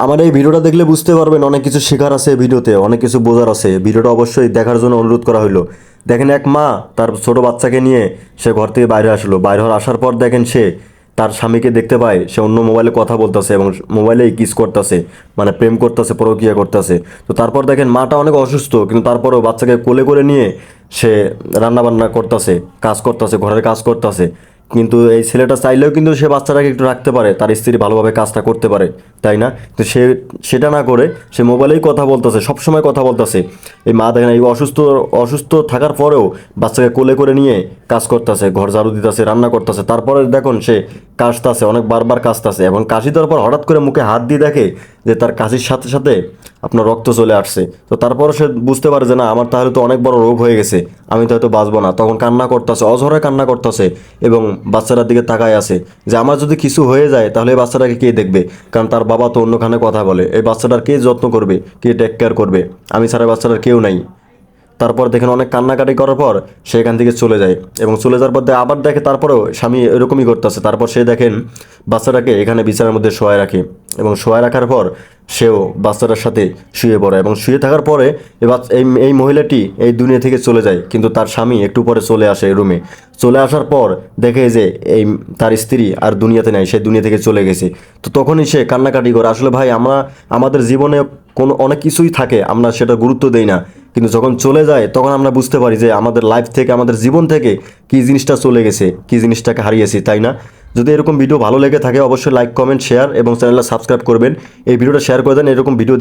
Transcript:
আমার এই ভিডিওটা দেখলে বুঝতে পারবেন অনেক কিছু শেখার আছে ভিডিওতে, অনেক কিছু বোঝার আছে। ভিডিওটা অবশ্যই দেখার জন্য অনুরোধ করা হলো। দেখেন এক মা তার ছোট বাচ্চাকে নিয়ে সে ঘর থেকে বাইরে আসলো। বাইরে হওয়ার আসার পর দেখেন সে তার স্বামীকে দেখতে পায় সে অন্য মোবাইলে কথা বলতেছে এবং মোবাইলেই কিস করতেছে, মানে প্রেম করতেছে, পরকীয়া করতেছে। তো তারপর দেখেন মাটা অনেক অসুস্থ, কিন্তু তারপরেও বাচ্চাকে কোলে করে নিয়ে সে রান্না বান্না করতেছে, কাজ করতেছে, ঘরের কাজ করতেছে। কিন্তু এই ছেলেটা চাইলেও কিন্তু সে বাচ্চাটাকে একটু রাখতে পারে, তার স্ত্রী ভালোভাবে কাজটা করতে পারে, তাই না? তো সে সেটা না করে সে মোবাইলেই কথা বলতেছে, সবসময় কথা বলতেছে। এই মা দেখেন এই অসুস্থ অসুস্থ থাকার পরেও বাচ্চাকে কোলে করে নিয়ে কাজ করতেছে, ঘর ঝাড়ু দিতেছে, রান্না করতেছে। তারপরে দেখুন সে কাশতেছে, অনেক বারবার কাশতেছে, এবং কাশি দেওয়ার পর হঠাৎ করে মুখে হাত দিয়ে দেখে যে তার কাশির সাথে সাথে আপনার রক্ত চলে আসছে। তো তারপরে সে বুঝতে পারে যে না, আমার তাহলে তো অনেক বড় রোগ হয়ে গেছে, আমি তো হয়তো বাঁচবো না। তখন কান্না করতেছে, অঝরে কান্না করতেছে, এবং বাচ্চাটার দিকে তাকায় আছে যে আমার যদি কিছু হয়ে যায় তাহলে এই বাচ্চাটাকে কে দেখবে? কারণ তার বাবা তো অন্যখানে কথা বলে, এই বাচ্চাটার কে যত্ন করবে, কে টেক কেয়ার করবে? আমি ছাড়া বাচ্চাটার কেউ নাই। তারপর দেখেন অনেক কান্নাকাটি করার পর সে এখান থেকে চলে যায়, এবং চলে যাওয়ার পর আবার দেখে তারপরেও স্বামী এরকমই করতেছে। তারপর সে দেখেন বাচ্চাটাকে এখানে বিছানার মধ্যে শোয়ায় রাখে, এবং শোয়ায় রাখার পর সেও বাচ্চাটার সাথে শুয়ে পড়ে, এবং শুয়ে থাকার পরে এই মহিলাটি এই দুনিয়া থেকে চলে যায়। কিন্তু তার স্বামী একটু পরে চলে আসে রুমে। চলে আসার পর দেখে যে এই তার স্ত্রী আর দুনিয়াতে নাই, সে দুনিয়া থেকে চলে গেছে। তো তখনই সে কান্নাকাটি করে, আসলে ভাই আমরা আমাদের জীবনে কোনো অনেক কিছুই থাকে, আমরা সেটা গুরুত্ব দেই না, কিন্তু যখন চলে যায় তখন আমরা বুঝতে পারি যে আমাদের লাইফ থেকে, আমাদের জীবন থেকে কী জিনিসটা চলে গেছে, কী জিনিসটাকে হারিয়েছি, তাই না? যদি এরকম ভিডিও ভালো লেগে থাকে অবশ্যই লাইক, কমেন্ট, শেয়ার এবং চ্যানেলটা সাবস্ক্রাইব করবেন। এই ভিডিওটা শেয়ার করে দেন, এরকম ভিডিও